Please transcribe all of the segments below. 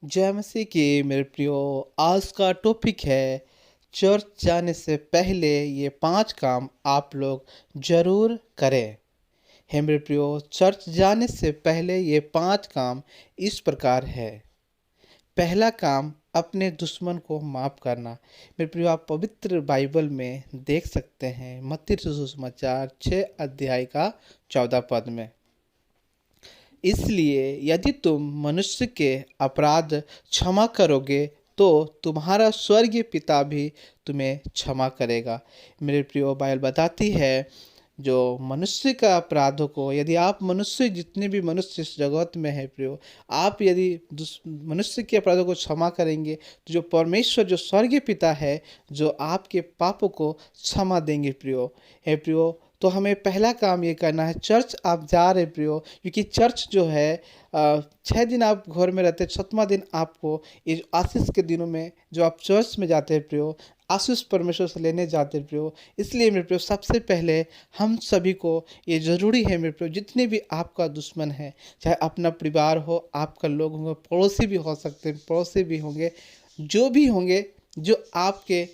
जय मसीह की मेरे प्रियो। आज का टॉपिक है चर्च जाने से पहले ये 5 काम आप लोग ज़रूर करें। हे मेरे प्रियो, चर्च जाने से पहले ये 5 काम इस प्रकार है। पहला काम, अपने दुश्मन को माफ़ करना। मेरे प्रियो, आप पवित्र बाइबल में देख सकते हैं मत्ती सुसमाचार 6 अध्याय का 14 पद में, इसलिए यदि तुम मनुष्य के अपराध क्षमा करोगे तो तुम्हारा स्वर्गीय पिता भी तुम्हें क्षमा करेगा। मेरे प्रियो, बाइबल बताती है जो मनुष्य का अपराधों को, यदि आप मनुष्य, जितने भी मनुष्य इस जगत में है प्रियो, आप यदि मनुष्य के अपराधों को क्षमा करेंगे तो जो परमेश्वर, जो स्वर्गीय पिता है, जो आपके पापों को क्षमा देंगे प्रियो। हे प्रियो, तो हमें पहला काम ये करना है। चर्च आप जा रहे प्रियो, क्योंकि चर्च जो है 6 दिन आप घर में रहते, 7वां दिन आपको ये आशीष के दिनों में जो आप चर्च में जाते हैं प्रियो, आशीष परमेश्वर से लेने जाते हैं प्रियो। इसलिए मेरे प्रियो, सबसे पहले हम सभी को ये ज़रूरी है मेरे प्रियो, जितने भी आपका दुश्मन है, चाहे अपना परिवार हो, आपका लोग होंगे, पड़ोसी भी हो सकते हैं, पड़ोसी भी होंगे, जो भी होंगे, जो आपके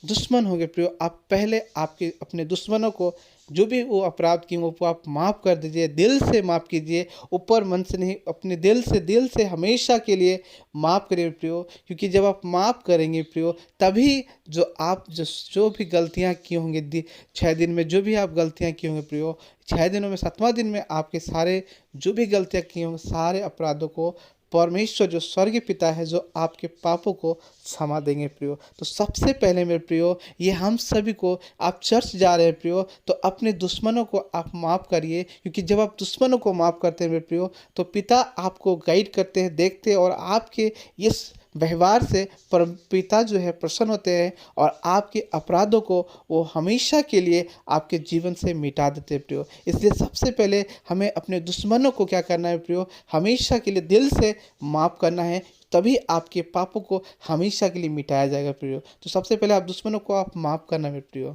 दुश्मन होंगे प्रियो, आप पहले आपके अपने दुश्मनों को, जो भी वो अपराध किए वो आप माफ़ कर दीजिए, दिल से माफ़ कीजिए, ऊपर मन से नहीं, अपने दिल से हमेशा के लिए माफ़ करिए प्रियो। क्योंकि जब आप माफ़ करेंगे प्रियो, तभी जो आप जो भी गलतियाँ किए होंगे 6 दिन में, जो भी आप गलतियाँ किए होंगे प्रियो, 6 दिनों में 7वां दिन में आपके सारे जो भी गलतियाँ किए होंगे, सारे अपराधों को परमेश्वर, जो स्वर्गीय पिता है, जो आपके पापों को क्षमा देंगे प्रियो। तो सबसे पहले मेरे प्रियो, ये हम सभी को, आप चर्च जा रहे हैं प्रियो, तो अपने दुश्मनों को आप माफ़ करिए। क्योंकि जब आप दुश्मनों को माफ़ करते हैं मेरे प्रियो, तो पिता आपको गाइड करते हैं, देखते हैं, और आपके इस व्यवहार से परम पिता जो है प्रसन्न होते हैं, और आपके अपराधों को वो हमेशा के लिए आपके जीवन से मिटा देते हैं प्रियो। इसलिए सबसे पहले हमें अपने दुश्मनों को क्या करना है प्रियो, हमेशा के लिए दिल से माफ़ करना है, तभी आपके पापों को हमेशा के लिए मिटाया जाएगा प्रियो। तो सबसे पहले आप दुश्मनों को आप माफ़ करना है प्रियो।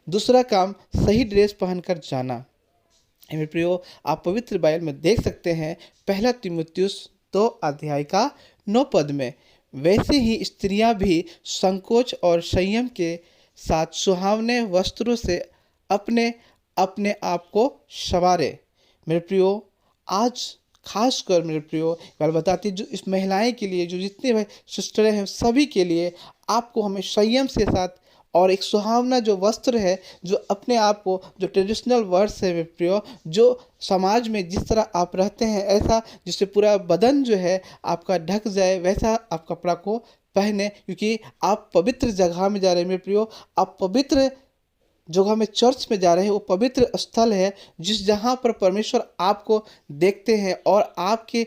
दूसरा काम, सही ड्रेस पहनकर जाना है मेरे प्रियो। आप पवित्र बाइबल में देख सकते हैं 1 तीमुथियुस 2 अध्याय का 9 पद में, वैसे ही स्त्रियां भी संकोच और संयम के साथ सुहावने वस्त्रों से अपने अपने आप को संवारे। मेरे प्रियो, आज खास कर मेरे प्रियो, बाइबल बताती है जो इस महिलाएं के लिए, जो जितने भाई सिस्टरें हैं, सभी के लिए आपको हमें संयम के साथ, और एक सुहावना जो वस्त्र है, जो अपने आप को, जो ट्रेडिशनल वर्ड्स है मेरे प्रियो, जो समाज में जिस तरह आप रहते हैं, ऐसा जिससे पूरा बदन जो है आपका ढक जाए, वैसा आप कपड़ा को पहने। क्योंकि आप पवित्र जगह में जा रहे हैं मेरे प्रियो, आप पवित्र जगह में, चर्च में जा रहे हैं, वो पवित्र स्थल है जिस जहाँ पर परमेश्वर आपको देखते हैं, और आपके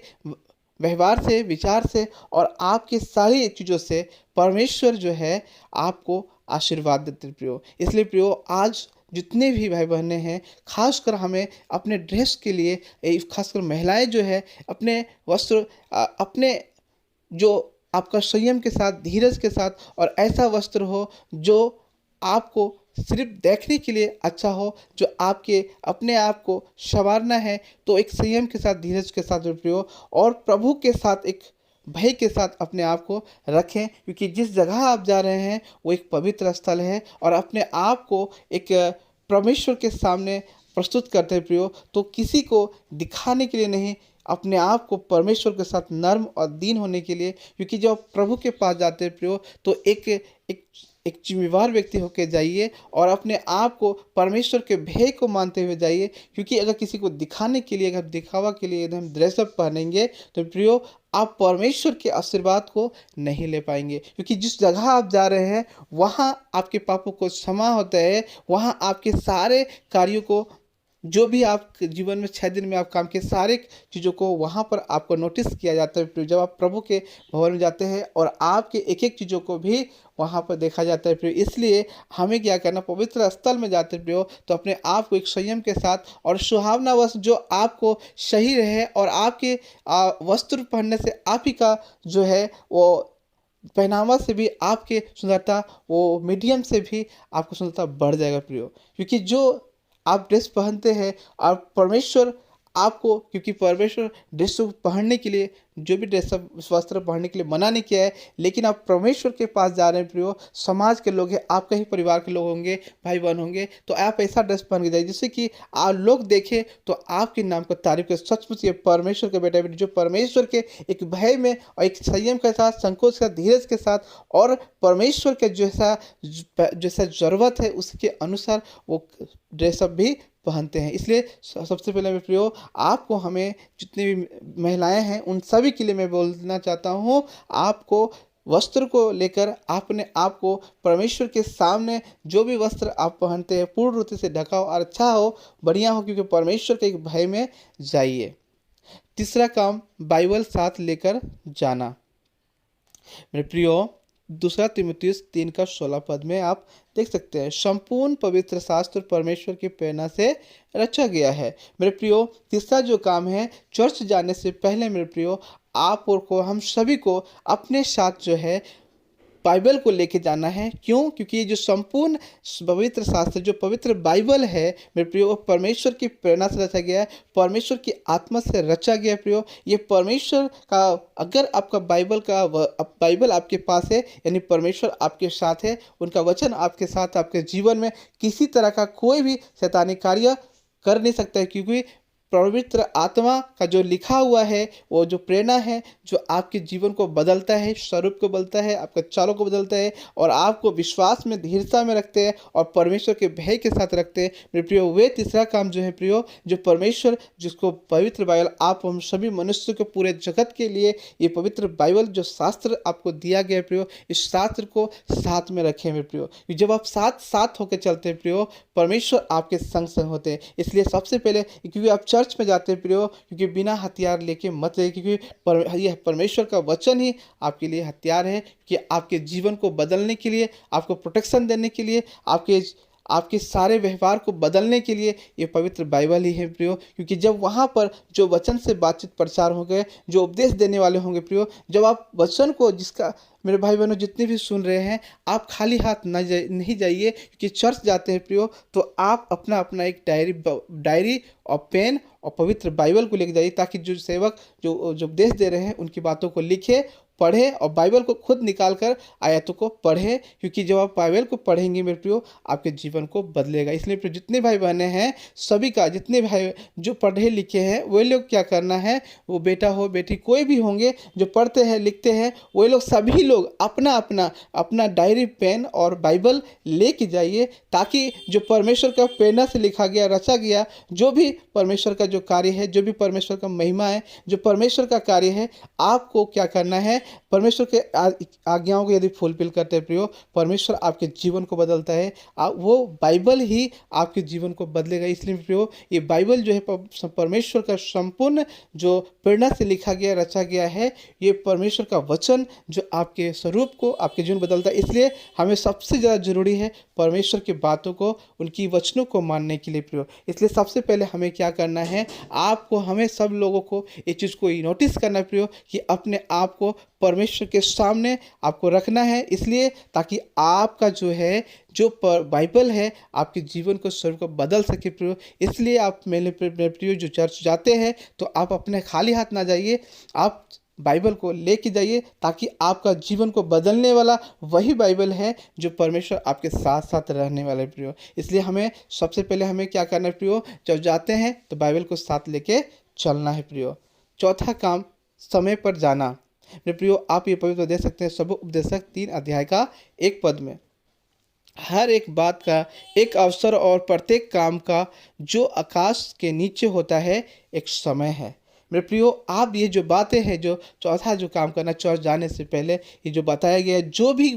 व्यवहार से, विचार से, और आपके सारी चीज़ों से परमेश्वर जो है आपको आशीर्वाद देते हैं प्रियो। इसलिए प्रियो, आज जितने भी भाई बहनें हैं, खासकर हमें अपने ड्रेस के लिए, खासकर महिलाएं जो है, अपने वस्त्र, अपने जो आपका संयम के साथ, धीरज के साथ, और ऐसा वस्त्र हो जो आपको सिर्फ देखने के लिए अच्छा हो, जो आपके अपने आप को संवारना है, तो एक संयम के साथ, धीरज के साथ प्रियो, और प्रभु के साथ एक भय के साथ अपने आप को रखें। क्योंकि जिस जगह आप जा रहे हैं वो एक पवित्र स्थल है, और अपने आप को एक परमेश्वर के सामने प्रस्तुत करते हैं प्रियो, तो किसी को दिखाने के लिए नहीं, अपने आप को परमेश्वर के साथ नर्म और दीन होने के लिए। क्योंकि जब आप प्रभु के पास जाते हैं प्रियो, तो एक जिम्मेवार व्यक्ति होकर जाइए, और अपने आप को परमेश्वर के भय को मानते हुए जाइए। क्योंकि अगर किसी को दिखाने के लिए, अगर दिखावा के लिए एकदम ड्रेसअप पहनेंगे, तो प्रियो, आप परमेश्वर के आशीर्वाद को नहीं ले पाएंगे। क्योंकि जिस जगह आप जा रहे हैं वहाँ आपके पापों को क्षमा होता है, वहाँ आपके सारे कार्यों को, जो भी आप जीवन में 6 दिन में आप काम के सारे चीज़ों को वहाँ पर आपको नोटिस किया जाता है। जब आप प्रभु के भवन में जाते हैं, और आपके एक एक चीज़ों को भी वहाँ पर देखा जाता है प्रियो। इसलिए हमें क्या करना, पवित्र स्थल में जाते हैं प्रियो, तो अपने आप को एक संयम के साथ, और सुहावना वस्त्र जो आपको सही रहे, और आपके वस्त्र पहनने से आप ही का जो है वो पहनावा से भी आपके सुंदरता, वो मीडियम से भी आपको सुंदरता बढ़ जाएगा प्रियो। क्योंकि जो आप ड्रेस पहनते हैं, और परमेश्वर आपको, क्योंकि परमेश्वर ड्रेस को पहनने के लिए जो भी ड्रेस अप वस्त्र पहनने के लिए मना नहीं किया है, लेकिन आप परमेश्वर के पास जा रहे हैं प्रियो, समाज के लोग हैं, आपका ही परिवार के लोग होंगे, भाई बहन होंगे, तो आप ऐसा ड्रेस पहन के जाइए जिससे कि लोग देखें तो आपके नाम को तारीफ करें। सचमुच ये परमेश्वर के बेटा बेटी जो परमेश्वर के एक भय में और एक संयम के साथ, संकोच के साथ, धीरज के साथ और परमेश्वर के जैसा जैसा ज़रूरत है उसके अनुसार वो ड्रेसअप भी पहनते हैं। इसलिए सबसे पहले मैं प्रियो आपको, हमें जितनी भी महिलाएं हैं उन सभी के लिए मैं बोलना चाहता हूँ, आपको वस्त्र को लेकर अपने आप को परमेश्वर के सामने जो भी वस्त्र आप पहनते हैं पूर्ण रूप से ढका हो और अच्छा हो, बढ़िया हो, क्योंकि परमेश्वर के एक भय में जाइए। तीसरा काम, बाइबल साथ लेकर जाना। मेरे प्रियो, दूसरा तीमुथियुस 3:16 में आप देख सकते हैं, संपूर्ण पवित्र शास्त्र परमेश्वर की प्रेरणा से रचा गया है। मेरे प्रियो, तीसरा जो काम है, चर्च जाने से पहले मेरे प्रियो आप और को, हम सभी को अपने साथ जो है बाइबल को लेके जाना है। क्यों? क्योंकि ये जो संपूर्ण पवित्र शास्त्र, जो पवित्र बाइबल है मेरे प्रियो, परमेश्वर की प्रेरणा से रचा गया है, परमेश्वर की आत्मा से रचा गया है प्रियो। ये परमेश्वर का, अगर आपका बाइबल आपके पास है, यानी परमेश्वर आपके साथ है, उनका वचन आपके साथ, आपके जीवन में किसी तरह का कोई भी शैतानी कार्य कर नहीं सकता है, क्योंकि पवित्र आत्मा का जो लिखा हुआ है, वो जो प्रेरणा है, जो आपके जीवन को बदलता है, स्वरूप को बदलता है, आपके चालों को बदलता है और आपको विश्वास में, धीरता में रखते हैं और परमेश्वर के भय के साथ रखते हैं। मेरे प्रियो, वे तीसरा काम जो है प्रियो, जो परमेश्वर, जिसको पवित्र बाइबल, आप हम सभी मनुष्य को, पूरे जगत के लिए ये पवित्र बाइबल जो शास्त्र आपको दिया गया है प्रियो, इस शास्त्र को साथ में रखें मेरे प्रियो। जब आप साथ साथ होकर चलते हैं प्रियो, परमेश्वर आपके संग संग होते हैं। इसलिए सबसे पहले, क्योंकि आप चर्च में जाते हैं प्रियो, क्योंकि बिना हथियार लेके मत जाइए, क्योंकि यह परमेश्वर का वचन ही आपके लिए हथियार है कि आपके जीवन को बदलने के लिए, आपको प्रोटेक्शन देने के लिए, आपके सारे व्यवहार को बदलने के लिए ये पवित्र बाइबल ही है प्रियो। क्योंकि जब वहाँ पर जो वचन से बातचीत प्रचार होंगे, जो उपदेश देने वाले होंगे प्रियो, जब आप वचन को, जिसका मेरे भाई बहनों जितने भी सुन रहे हैं, आप खाली हाथ नहीं जाइए, क्योंकि चर्च जाते हैं प्रियो तो आप अपना अपना एक डायरी और पेन और पवित्र बाइबल को लेकर जाइए, ताकि जो सेवक जो उपदेश दे रहे हैं उनकी बातों को लिखे, पढ़े और बाइबल को खुद निकाल कर आयतों को पढ़े। क्योंकि जब आप बाइबल को पढ़ेंगे मेरे प्रियो, आपके जीवन को बदलेगा। इसलिए प्रियो, जितने भाई बहने हैं सभी का, जितने भाई जो पढ़े लिखे हैं, वे लोग क्या करना है, वो बेटा हो बेटी कोई भी होंगे जो पढ़ते हैं लिखते हैं, वे लोग सभी लोग अपना अपना अपना डायरी, पेन और बाइबल लेके जाइए, ताकि जो परमेश्वर का प्रेरणा से लिखा गया, रचा गया, जो भी परमेश्वर का जो कार्य है, जो भी परमेश्वर का महिमा है, जो परमेश्वर का कार्य है, आपको क्या करना है, परमेश्वर के आज्ञाओं को यदि फुलफिल करते हैं प्रियो, परमेश्वर आपके जीवन को बदलता है। वो बाइबल ही आपके जीवन को बदलेगा। इसलिए प्रियो, ये बाइबल जो है परमेश्वर का संपूर्ण जो प्रेरणा से लिखा गया, रचा गया है, ये परमेश्वर का वचन जो आपके स्वरूप को, आपके जीवन बदलता है। इसलिए हमें सबसे ज़्यादा जरूरी है परमेश्वर की बातों को, उनकी वचनों को मानने के लिए प्रियो। इसलिए सबसे पहले हमें क्या करना है, आपको, हमें सब लोगों को ये चीज़ को नोटिस करना है प्रियो, कि अपने आप को परमेश्वर के सामने आपको रखना है, इसलिए ताकि आपका जो है, जो बाइबल है, आपके जीवन को, स्वरूप को बदल सके प्रियो। इसलिए आप मेरे प्रियो जो चर्च जाते हैं तो आप अपने खाली हाथ ना जाइए, आप बाइबल को लेके जाइए, ताकि आपका जीवन को बदलने वाला वही बाइबल है जो परमेश्वर आपके साथ साथ रहने वाला है प्रियो। इसलिए हमें सबसे पहले हमें क्या करना है प्रियो, जब जाते हैं तो बाइबल को साथ लेके चलना है प्रियो। चौथा काम, समय पर जाना। मेरे प्रियो, आप ये पवित्र देख सकते हैं सबोपदेशक 3:1 में, हर एक बात का एक अवसर और प्रत्येक काम का जो आकाश के नीचे होता है एक समय है। मेरे प्रियो, आप ये जो बातें हैं, जो चौथा जो काम करना चर्च जाने से पहले, ये जो बताया गया है, जो भी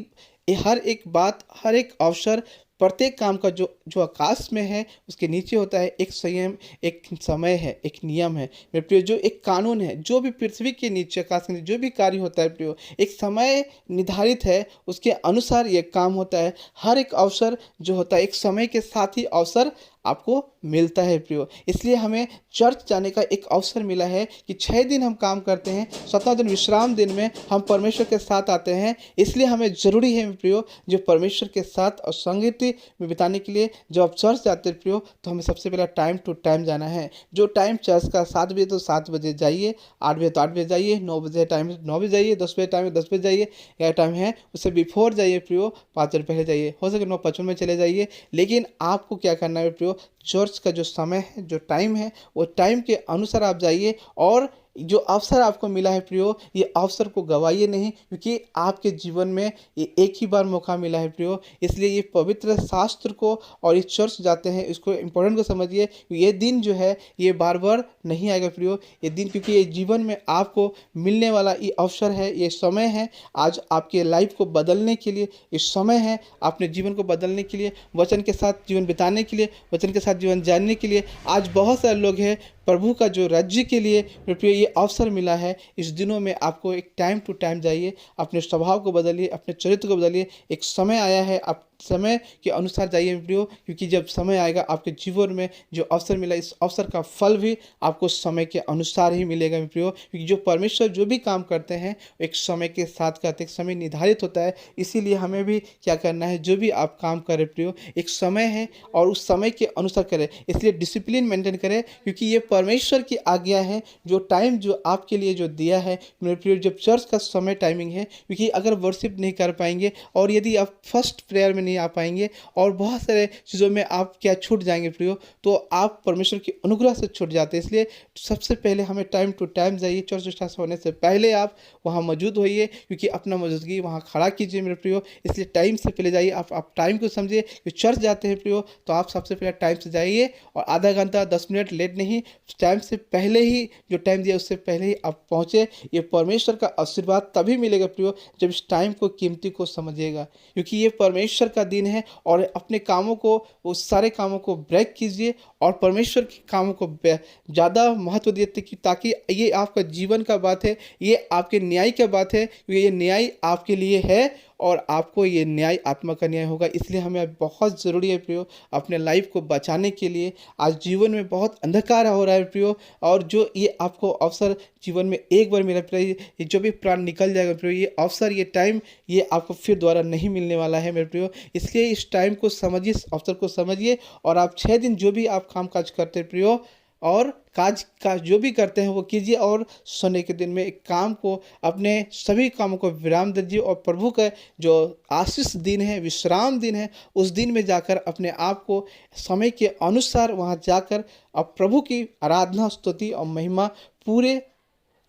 हर एक बात, हर एक अवसर, प्रत्येक काम का जो आकाश में है उसके नीचे होता है एक संयम, एक समय है, एक नियम है मेरे प्रियो, जो एक कानून है। जो भी पृथ्वी के नीचे, आकाश के नीचे जो भी कार्य होता है प्रियो, एक समय निर्धारित है, उसके अनुसार ये काम होता है। हर एक अवसर जो होता है एक समय के साथ ही अवसर आपको मिलता है प्रियो। इसलिए हमें चर्च जाने का एक अवसर मिला है कि 6 दिन हम काम करते हैं, 7वां दिन विश्राम दिन में हम परमेश्वर के साथ आते हैं। इसलिए हमें ज़रूरी है प्रियो, जो परमेश्वर के साथ और संगति में बिताने के लिए जब आप चर्च जाते हैं प्रियो, तो हमें सबसे पहले टाइम टू टाइम जाना है। जो टाइम चर्च का 7 बजे तो 7 बजे जाइए, 8 बजे तो 8 बजे जाइए, 9 बजे टाइम 9 बजे जाइए, 10 बजे टाइम 10 बजे जाइए, क्या टाइम है उससे बिफोर जाइए प्रियो, 5 मिनट पहले जाइए, हो सके 9:55 में चले जाइए। लेकिन आपको क्या करना है प्रियो, चर्च का जो समय है, जो टाइम है, वो टाइम के अनुसार आप जाइए। और जो अवसर आपको मिला है प्रियो, ये अवसर को गवाइए नहीं, क्योंकि आपके जीवन में ये एक ही बार मौका मिला है प्रियो। इसलिए ये पवित्र शास्त्र को और ये चर्च जाते हैं, इसको इम्पोर्टेंट को समझिए। ये दिन जो है ये बार बार नहीं आएगा प्रियो, ये दिन, क्योंकि ये जीवन में आपको मिलने वाला ये अवसर है, ये समय है आज आपके लाइफ को बदलने के लिए। ये समय है अपने जीवन को बदलने के लिए, वचन के साथ जीवन बिताने के लिए, वचन के साथ जीवन जानने के लिए। आज बहुत सारे लोग हैं, प्रभु का जो राज्य के लिए प्रिय ये अवसर मिला है। इस दिनों में आपको एक टाइम टू टाइम जाइए, अपने स्वभाव को बदलिए, अपने चरित्र को बदलिए। एक समय आया है, आप समय के अनुसार जाइए प्रियो, क्योंकि जब समय आएगा आपके जीवन में जो अवसर मिला, इस अवसर का फल भी आपको समय के अनुसार ही मिलेगा प्रियो। क्योंकि जो परमेश्वर जो भी काम करते हैं एक समय के साथ करते, एक समय निर्धारित होता है। इसीलिए हमें भी क्या करना है, जो भी आप काम करें प्रियो, एक समय है और उस समय के अनुसार करें। इसलिए डिसिप्लिन मेंटेन करें, क्योंकि ये परमेश्वर की आज्ञा है। जो टाइम जो आपके लिए जो दिया है मेरे प्रियो, जब चर्च का समय टाइमिंग है, क्योंकि अगर वर्शिप नहीं कर पाएंगे और यदि आप फर्स्ट प्रेयर में नहीं आ पाएंगे और बहुत सारे चीज़ों में आप क्या छूट जाएंगे प्रियो, तो आप परमेश्वर की अनुग्रह से छूट जाते हैं। इसलिए सबसे पहले हमें टाइम टू टाइम जाइए, चर्च स्टार्ट होने से पहले आप वहाँ मौजूद होइए, क्योंकि अपना मौजूदगी वहाँ खड़ा कीजिए मेरे प्रियो। इसलिए टाइम से पहले जाइए, आप टाइम को समझिए कि चर्च जाते हैं प्रियो, तो आप सबसे पहले टाइम से जाइए और आधा घंटा 10 मिनट लेट नहीं, टाइम से पहले ही, जो टाइम दिया उससे पहले ही आप पहुँचे। ये परमेश्वर का आशीर्वाद तभी मिलेगा प्रियो, जब इस टाइम को कीमती को समझिएगा, क्योंकि ये परमेश्वर का दिन है। और अपने कामों को, उस सारे कामों को ब्रेक कीजिए और परमेश्वर के कामों को ज़्यादा महत्व देते, कि ताकि ये आपका जीवन का बात है, ये आपके न्याय का बात है, क्योंकि ये न्याय आपके लिए है और आपको ये न्याय आत्मा का न्याय होगा। इसलिए हमें बहुत ज़रूरी है प्रियो, अपने लाइफ को बचाने के लिए। आज जीवन में बहुत अंधकार हो रहा है प्रियो, और जो ये आपको अवसर जीवन में एक बार मिला प्रियो, ये जो भी प्राण निकल जाएगा प्रियो, ये अवसर, ये टाइम, ये आपको फिर दोबारा नहीं मिलने वाला है मेरे प्रियो। इसलिए इस टाइम को समझिए, इस अवसर को समझिए, और आप 6 दिन जो भी आप काम काज करते हैं प्रियो, और काज जो भी करते हैं वो कीजिए, और सोने के दिन में एक काम को, अपने सभी कामों को विराम दीजिए, और प्रभु का जो आशीष दिन है, विश्राम दिन है, उस दिन में जाकर अपने आप को समय के अनुसार वहाँ जाकर आप प्रभु की आराधना, स्तुति और महिमा पूरे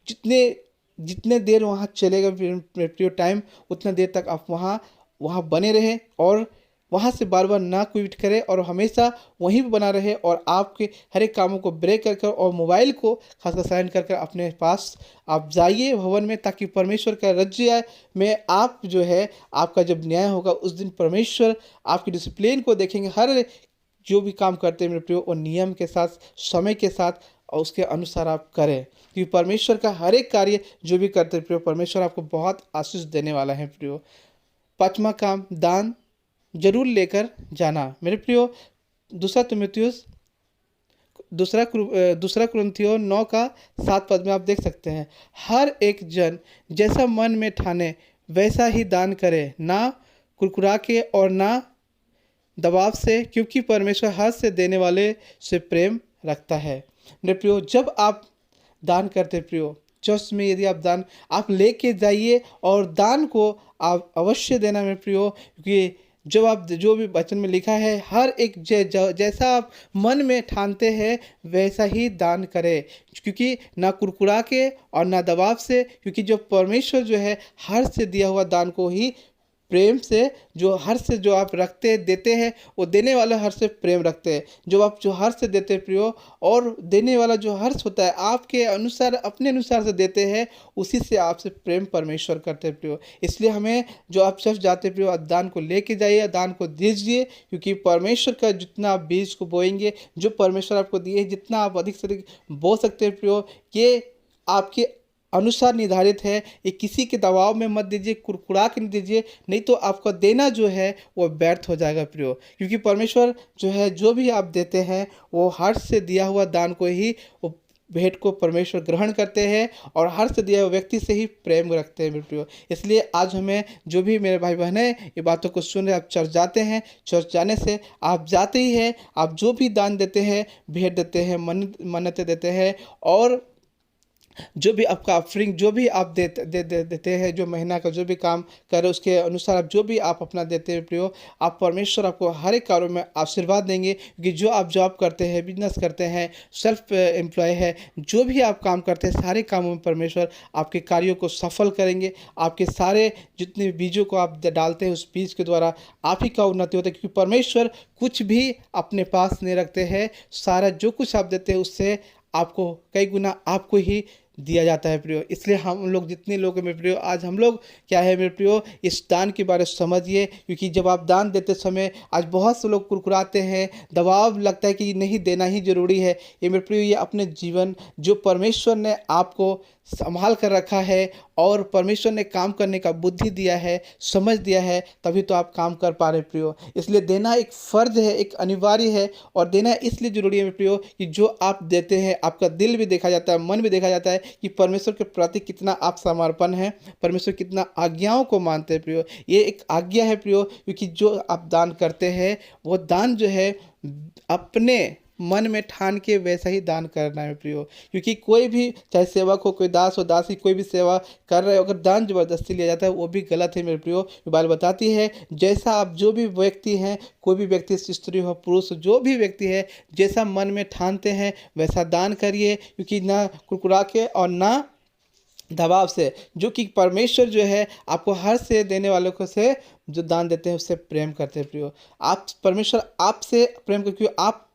जितने जितने देर वहाँ चलेगा प्रियो टाइम, उतना देर तक आप वहाँ बने रहें, और वहाँ से बार बार ना क्विट करें, और हमेशा वहीं पर बना रहे, और आपके हर एक कामों को ब्रेक कर और मोबाइल को खासकर साइलेंट कर अपने पास आप जाइए भवन में, ताकि परमेश्वर का राज्य में आप जो है, आपका जब न्याय होगा उस दिन परमेश्वर आपकी डिसिप्लिन को देखेंगे। हर जो भी काम करते हैं मेरे प्रियो, और नियम के साथ, समय के साथ और उसके अनुसार आप करें, क्योंकि परमेश्वर का हर एक कार्य जो भी करते हैं प्रियो, परमेश्वर आपको बहुत आशीष देने वाला है प्रियो। 5वां काम, दान जरूर लेकर जाना मेरे प्रियो। दूसरा कुरिन्थियों 9:7 में आप देख सकते हैं, हर एक जन जैसा मन में ठाने वैसा ही दान करे, ना कुरकुरा के और ना दबाव से, क्योंकि परमेश्वर हर से देने वाले से प्रेम रखता है। मेरे प्रियो, जब आप दान करते प्रियो, चर्च में यदि आप दान आप लेके जाइए, और दान को आप अवश्य देना मेरे प्रियो, क्योंकि जो भी वचन में लिखा है, हर एक जैसा आप मन में ठानते हैं वैसा ही दान करें, क्योंकि ना कुरकुरा के और ना दबाव से, क्योंकि जो परमेश्वर जो है हर से दिया हुआ दान को ही प्रेम से, जो हर से जो आप रखते देते हैं, वो देने वाला हर से प्रेम रखते हैं। जो हर से देते हैं प्रियो, और देने वाला जो हर्ष होता है आपके अनुसार, अपने अनुसार से देते हैं, उसी से आपसे प्रेम परमेश्वर करते हैं प्रियो। इसलिए हमें, जो आप चर्च जाते हैं प्रियो, दान को लेके जाइए, दान को दीजिए, क्योंकि परमेश्वर का जितना आप बीज को बोएंगे, जो परमेश्वर आपको दिए, जितना आप अधिक से अधिक बो सकते हैं प्रियो, ये आपके अनुसार निर्धारित है, ये किसी के दबाव में मत दीजिए, कुड़कुड़ा के नहीं दीजिए, नहीं तो आपका देना जो है वो व्यर्थ हो जाएगा प्रियो। क्योंकि परमेश्वर जो है जो भी आप देते हैं वो हर्ष से दिया हुआ दान को ही, वो भेंट को परमेश्वर ग्रहण करते हैं और हर्ष से दिया हुआ व्यक्ति से ही प्रेम रखते हैं मेरे प्रियो। इसलिए आज हमें जो भी मेरे भाई बहन हैं ये बातों को सुन रहे, आप चर्च जाते हैं, चर्च जाने से आप जाते ही हैं, आप जो भी दान देते हैं, भेंट देते हैं, मन्नतें देते हैं, और जो भी आपका ऑफरिंग जो भी आप देते हैं, जो महीना का जो भी काम कर रहे उसके अनुसार आप जो भी आप अपना देते हैं प्रियो, आप परमेश्वर आपको हर एक कार्यों में आशीर्वाद देंगे। क्योंकि जो आप जॉब करते हैं, बिजनेस करते हैं, सेल्फ एम्प्लॉय है, जो भी आप काम करते हैं, सारे कामों में परमेश्वर आपके कार्यों को सफल करेंगे। आपके सारे जितने बीजों को आप डालते हैं उस बीज के द्वारा आप ही का उन्नति होता है। क्योंकि परमेश्वर कुछ भी अपने पास नहीं रखते हैं, सारा जो कुछ आप देते हैं उससे आपको कई गुना आपको ही दिया जाता है प्रियो। इसलिए हम लोग जितने लोग हैं मेरे प्रियो, आज हम लोग क्या है मेरे प्रियो, इस दान के बारे में समझिए। क्योंकि जब आप दान देते समय आज बहुत से लोग कुरकुराते हैं, दबाव लगता है कि नहीं देना ही जरूरी है। ये मेरे प्रियो, ये अपने जीवन जो परमेश्वर ने आपको संभाल कर रखा है और परमेश्वर ने काम करने का बुद्धि दिया है, समझ दिया है, तभी तो आप काम कर पा रहे प्रियो। इसलिए देना एक फ़र्ज है, एक अनिवार्य है, और देना इसलिए ज़रूरी है मेरे प्रियो कि जो आप देते हैं आपका दिल भी देखा जाता है, मन भी देखा जाता है कि परमेश्वर के प्रति कितना आप समर्पण है, परमेश्वर कितना आज्ञाओं को मानते हैं प्रियो। ये एक आज्ञा है प्रियो, क्योंकि जो आप दान करते हैं वो दान जो है अपने मन में ठान के वैसा ही दान करना है प्रियो। क्योंकि कोई भी चाहे सेवक हो, कोई दास हो, दासी, कोई भी सेवा कर रहे हो, अगर दान ज़बरदस्ती लिया जाता है वो भी गलत है मेरे प्रियो। बाइबल बताती है जैसा आप जो भी व्यक्ति हैं, कोई भी व्यक्ति, स्त्री हो, पुरुष, जो भी व्यक्ति है, जैसा मन में ठानते हैं वैसा दान करिए। क्योंकि ना कुरकुरा के और ना दबाव से, जो कि परमेश्वर जो है आपको हर से देने वालों को से जो दान देते हैं उससे प्रेम करते हैं प्रियो। आप परमेश्वर आपसे प्रेम करते, क्योंकि आप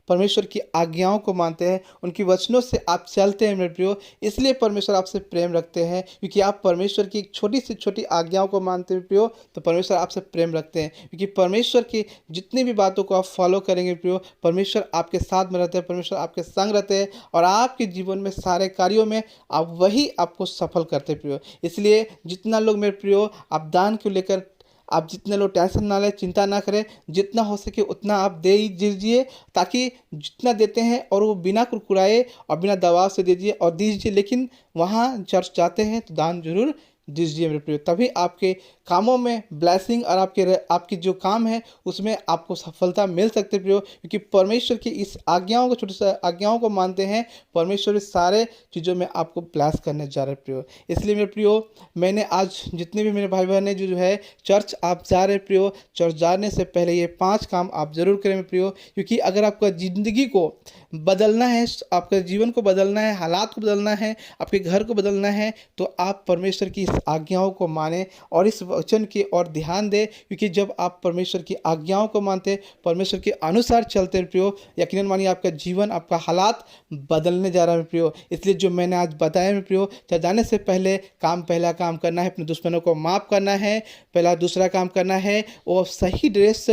परमेश्वर की आज्ञाओं को मानते हैं, उनकी वचनों से आप चलते हैं मेरे प्रियो। इसलिए परमेश्वर आपसे प्रेम रखते हैं, क्योंकि आप परमेश्वर की छोटी से छोटी आज्ञाओं को मानते हैं प्रियो, तो परमेश्वर आपसे प्रेम रखते हैं। क्योंकि परमेश्वर की जितनी भी बातों को आप फॉलो करेंगे प्रियो, परमेश्वर आपके साथ में रहते हैं, परमेश्वर आपके संग रहते हैं, और आपके जीवन में सारे कार्यों में आप वही आपको सफल करते हैं प्रियो। इसलिए जितना लोग मेरे प्रियो आप दान को लेकर आप जितने लोग टेंशन ना लें, चिंता ना करें, जितना हो सके उतना आप दे ही दीजिए, ताकि जितना देते हैं और वो बिना कुरकुराए और बिना दबाव से दीजिए और दीजिए। लेकिन वहाँ चर्च जाते हैं तो दान जरूर दीजिए मेरे प्रियो, तभी आपके कामों में ब्लेसिंग और आपकी जो काम है उसमें आपको सफलता मिल सकती है प्रियो। क्योंकि परमेश्वर की इस आज्ञाओं को, छोटी सी आज्ञाओं को मानते हैं, परमेश्वर इस सारे चीज़ों में आपको ब्लेस करने जा रहे प्रियो। इसलिए मेरे प्रियो, मैंने आज जितने भी मेरे भाई बहन हैं जो है चर्च आप जा रहे प्रियो, चर्च जाने से पहले ये 5 काम आप ज़रूर करें मेरे प्रियो। क्योंकि अगर आपका ज़िंदगी को बदलना है, आपके जीवन को बदलना है, हालात को बदलना है, आपके घर को बदलना है, तो आप परमेश्वर की इस आज्ञाओं को माने और इस वचन की ओर ध्यान दें। क्योंकि जब आप परमेश्वर की आज्ञाओं को मानते, परमेश्वर के अनुसार चलते हैं प्रियो, यकीनन मानिए आपका जीवन, आपका हालात बदलने जा रहा है प्रियो। इसलिए जो मैंने आज बताया प्रियो, जाने से पहले पहला काम करना है, अपने दुश्मनों को माफ़ करना है, दूसरा काम करना है वो सही ड्रेस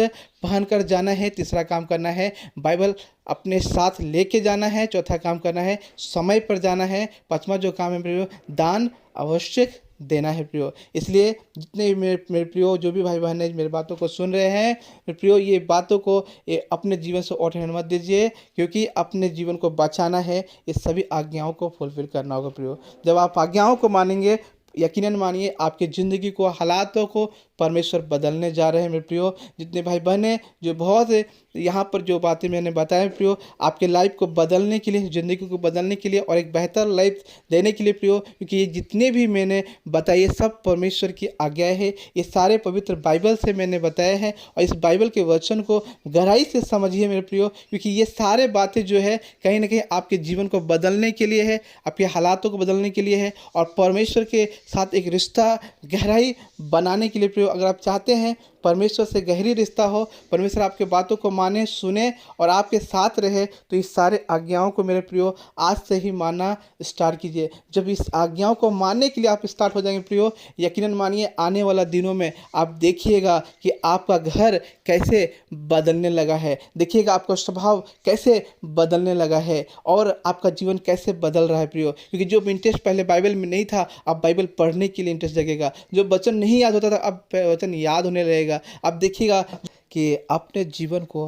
पहन कर जाना है, तीसरा काम करना है बाइबल अपने साथ लेके जाना है, चौथा काम करना है समय पर जाना है, पांचवा जो काम है प्रियो, दान आवश्यक देना है प्रियो। इसलिए जितने मेरे प्रियो जो भी भाई बहन मेरी बातों को सुन रहे हैं मेरे प्रियो, ये बातों को अपने जीवन से उठाने मत दीजिए, क्योंकि अपने जीवन को बचाना है, ये सभी आज्ञाओं को फुलफिल करना होगा प्रियो। जब आप आज्ञाओं को मानेंगे, यकीनन मानिए आपकी ज़िंदगी को, हालातों को परमेश्वर बदलने जा रहे हैं मेरे प्रियो। जितने भाई बहन हैं जो बहुत यहाँ पर जो बातें मैंने बताया प्रियो, आपके लाइफ को बदलने के लिए, ज़िंदगी को बदलने के लिए और एक बेहतर लाइफ देने के लिए प्रियो, क्योंकि ये जितने भी मैंने बताए सब परमेश्वर की आज्ञाएं है, ये सारे पवित्र बाइबल से मैंने बताया है। और इस बाइबल के वचन को गहराई से समझिए मेरे प्रियो, क्योंकि ये सारे बातें जो है कहीं ना कहीं आपके जीवन को बदलने के लिए है, आपके हालातों को बदलने के लिए है, और परमेश्वर के साथ एक रिश्ता गहराई बनाने के लिए प्रियो। अगर आप चाहते हैं परमेश्वर से गहरी रिश्ता हो, परमेश्वर आपके बातों को माने, सुने और आपके साथ रहे, तो इस सारे आज्ञाओं को मेरे प्रियो आज से ही मानना स्टार्ट कीजिए। जब इस आज्ञाओं को मानने के लिए आप स्टार्ट हो जाएंगे प्रियो, यकीनन मानिए आने वाला दिनों में आप देखिएगा कि आपका घर कैसे बदलने लगा है, देखिएगा आपका स्वभाव कैसे बदलने लगा है और आपका जीवन कैसे बदल रहा है प्रियो। क्योंकि जो इंटरेस्ट पहले बाइबल में नहीं था, अब बाइबल पढ़ने के लिए इंटरेस्ट जगेगा। जो वचन नहीं याद होता था, अब वचन याद होने लगेगा। अब देखिएगा कि अपने जीवन को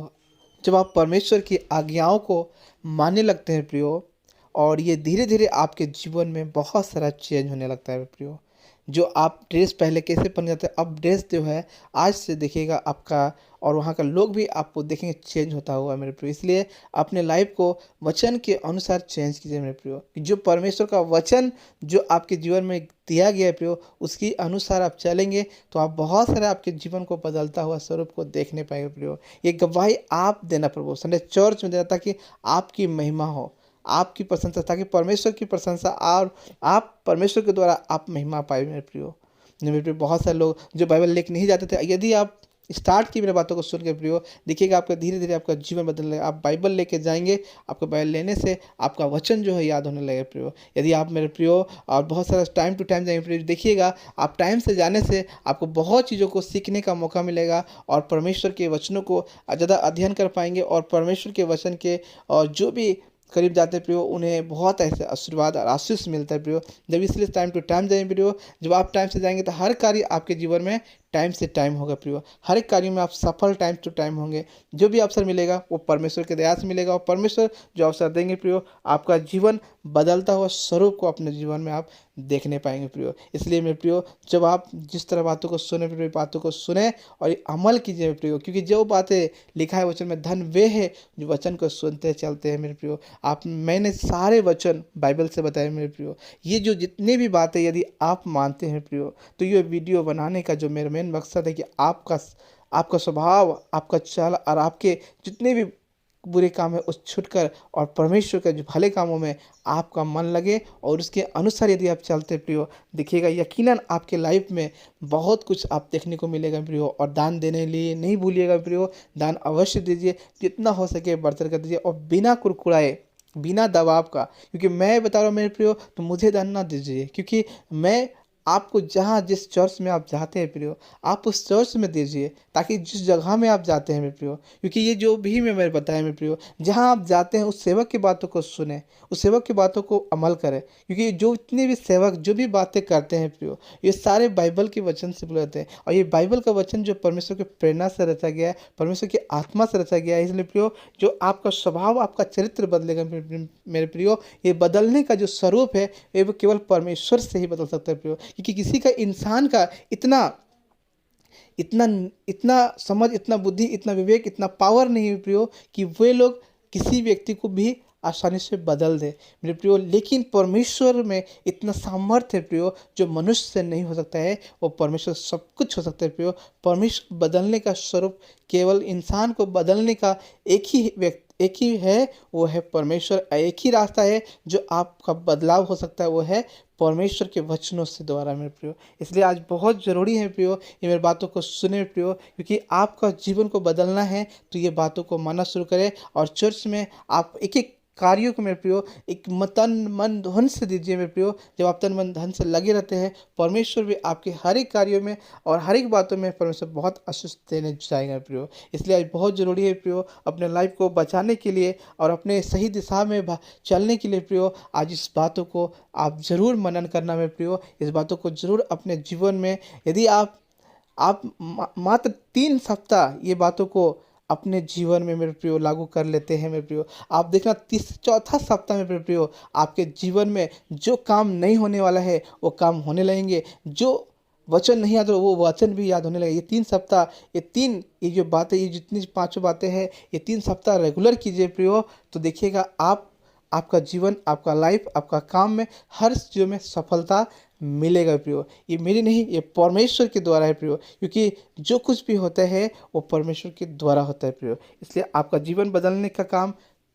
जब आप परमेश्वर की आज्ञाओं को मानने लगते हैं प्रियो, और ये धीरे धीरे आपके जीवन में बहुत सारा चेंज होने लगता है प्रियो। जो आप ड्रेस पहले कैसे पहन जाते हैं, अब ड्रेस जो है आज से देखिएगा आपका और वहाँ का लोग भी आपको देखेंगे चेंज होता हुआ मेरे प्रियो। इसलिए अपने लाइफ को वचन के अनुसार चेंज कीजिए मेरे प्रियो। कि जो परमेश्वर का वचन जो आपके जीवन में दिया गया है प्रियो, उसके अनुसार आप चलेंगे तो आप बहुत सारे आपके जीवन को बदलता हुआ स्वरूप को देखने पाएंगे प्रियो। ये गवाही आप देना प्रभु, संडे चर्च में देना, ताकि आपकी महिमा हो, आपकी प्रशंसा, ताकि परमेश्वर की प्रशंसा और आप परमेश्वर के द्वारा आप महिमा पाए मेरे प्रियो। मेरे प्रियो बहुत सारे लोग जो बाइबल लेके नहीं जाते थे, यदि आप स्टार्ट की मेरे बातों को सुन के प्रियो, देखिएगा आपका धीरे धीरे आपका जीवन बदलने लगेगा। आप बाइबल लेके जाएंगे, आपको बाइबल लेने से आपका वचन जो है याद होने लगेगा प्रियो। यदि आप मेरे प्रियो और बहुत सारा टाइम टू टाइम जाएंगे प्रियो, देखिएगा आप टाइम से जाने से आपको बहुत चीज़ों को सीखने का मौका मिलेगा और परमेश्वर के वचनों को ज़्यादा अध्ययन कर पाएंगे। और परमेश्वर के वचन के और जो भी करीब जाते हैं प्रियो, उन्हें बहुत ऐसे आशीर्वाद और आशीष मिलता है प्रियो। जब इसलिए टाइम टू टाइम जाएंगे प्रियो, जब आप टाइम से जाएंगे तो हर कार्य आपके जीवन में टाइम से टाइम होगा प्रियो। हर एक कार्य में आप सफल टाइम टू टाइम होंगे। जो भी अवसर मिलेगा वो परमेश्वर के दया से मिलेगा, और परमेश्वर जो अवसर देंगे प्रियो, आपका जीवन बदलता हुआ स्वरूप को अपने जीवन में आप देखने पाएंगे प्रियो। इसलिए मेरे प्रियो, जब आप जिस तरह बातों को सुने प्रियो, बातों को सुने और ये अमल कीजिए मेरे प्रियो। क्योंकि जो बातें लिखा है वचन में, धन वे है जो वचन को सुनते चलते हैं मेरे प्रियो। मैंने सारे वचन बाइबल से बताए मेरे प्रियो। ये जो जितनी भी बातें यदि आप मानते हैं प्रियो, तो ये वीडियो बनाने का जो मेरा मेन मकसद है कि आपका स्वभाव, आपका चाल और आपके जितने भी बुरे काम है उस छुटकर और परमेश्वर के जो भले कामों में आपका मन लगे और उसके अनुसार यदि आप चलते प्रियो, देखिएगा यकीनन आपके लाइफ में बहुत कुछ आप देखने को मिलेगा प्रियो। और दान देने लिए नहीं भूलिएगा प्रियो, दान अवश्य दीजिए, जितना हो सके बढ़ कर दीजिए और बिना कुरकुराए, बिना दबाव का। क्योंकि मैं बता रहा हूँ मेरे प्रियो, तो मुझे दान ना दीजिए, क्योंकि मैं आपको जहाँ जिस चर्च में आप जाते हैं प्रियो, आप उस चर्च में दीजिए, ताकि जिस जगह में आप जाते हैं मेरे प्रियो, क्योंकि ये जो भी मैं मेरे बताया मेरे प्रियो, जहाँ आप जाते हैं उस सेवक की बातों को सुने, उस सेवक की बातों को अमल करें। क्योंकि जो इतने भी सेवक जो भी बातें करते हैं प्रियो, ये सारे बाइबल के वचन से बुलाते हैं। और ये बाइबल का वचन जो परमेश्वर की प्रेरणा से रचा गया है, परमेश्वर की आत्मा से रचा गया है। इसलिए प्रियो, जो आपका स्वभाव, आपका चरित्र बदलेगा मेरे प्रियो, ये बदलने का जो स्वरूप है ये वो केवल परमेश्वर से ही बदल सकता है प्रियो। क्योंकि किसी का, इंसान का इतना इतना इतना समझ, इतना बुद्धि, इतना विवेक, इतना पावर नहीं है प्रियो कि वे लोग किसी व्यक्ति को भी आसानी से बदल दे मेरे प्रियो। लेकिन परमेश्वर में इतना सामर्थ्य है प्रियो, जो मनुष्य से नहीं हो सकता है, वो परमेश्वर सब कुछ हो सकता है प्रियो। परमेश्वर बदलने का स्वरूप, केवल इंसान को बदलने का एक ही है, वो है परमेश्वर। एक ही रास्ता है जो आपका बदलाव हो सकता है, वो है परमेश्वर के वचनों से द्वारा मेरे प्रियो। इसलिए आज बहुत ज़रूरी है प्रियो, ये मेरी बातों को सुने प्रियो, क्योंकि आपका जीवन को बदलना है तो ये बातों को मानना शुरू करें। और चर्च में आप एक एक कार्यों को मेरे प्रियो एक तन मन धन से दीजिए मेरे प्रियो। जब आप तन मन धन से लगे रहते हैं, परमेश्वर भी आपके हर एक कार्यों में और हर एक बातों में परमेश्वर बहुत आशीष देने जाएगा प्रियो। इसलिए आज बहुत ज़रूरी है प्रियो, अपने लाइफ को बचाने के लिए और अपने सही दिशा में चलने के लिए प्रियो, आज इस बातों को आप ज़रूर मनन करना मेरे प्रियो। इस बातों को ज़रूर अपने जीवन में, यदि आप मात्र 3 सप्ताह ये बातों को अपने जीवन में मेरे प्रियो लागू कर लेते हैं मेरे प्रियो, आप देखना चौथा सप्ताह में मेरे प्रियो आपके जीवन में जो काम नहीं होने वाला है वो काम होने लगेंगे। जो वचन नहीं याद हो वो वचन भी याद होने लगे। ये 3 सप्ताह, ये जो बातें, ये जितनी 5 बातें हैं, ये 3 सप्ताह रेगुलर कीजिए प्रियो। तो देखिएगा आपका जीवन, आपका लाइफ, आपका काम में हर चीज़ों में सफलता मिलेगा प्रियो। ये मेरी नहीं, ये परमेश्वर के द्वारा है प्रियो। क्योंकि जो कुछ भी होता है वो परमेश्वर के द्वारा होता है प्रियो। इसलिए आपका जीवन बदलने का काम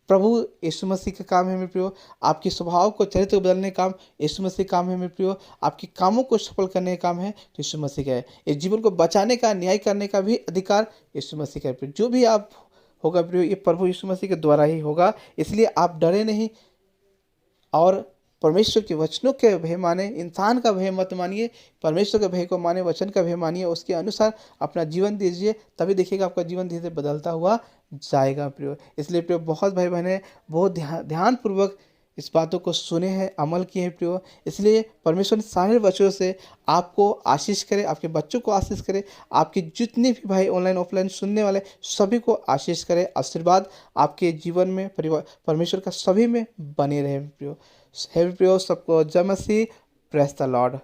प्रभु यीशु मसीह का काम है मेरे प्रियो। आपके स्वभाव को, चरित्र को बदलने का काम यीशु मसीह का काम है मेरे प्रियो। आपके कामों को सफल करने का काम है तो यीशु मसीह का है। इस जीवन को बचाने का, न्याय करने का भी अधिकार यीशु मसीह का है प्रियो। जो भी आप होगा प्रियो, ये प्रभु यीशु मसीह के द्वारा ही होगा। इसलिए आप डरे नहीं और परमेश्वर के वचनों के भय माने, इंसान का भय मत मानिए, परमेश्वर के भय को माने, वचन का भय मानिए, उसके अनुसार अपना जीवन दीजिए, तभी देखिएगा आपका जीवन धीरे धीरे बदलता हुआ जाएगा प्रियो। इसलिए प्रियो बहुत भाई बहने बहुत ध्यानपूर्वक इस बातों को सुने हैं, अमल किए हैं प्रियो। इसलिए परमेश्वर ने सारे वचनों से आपको आशीष करे, आपके बच्चों को आशीष करे, आपके जितने भी भाई ऑनलाइन ऑफलाइन सुनने वाले सभी को आशीष करे, आशीर्वाद आपके जीवन में परिवार परमेश्वर का सभी में बने रहे प्रियो। हे प्रियो, सबको जय मसीह, प्रेज द लॉर्ड।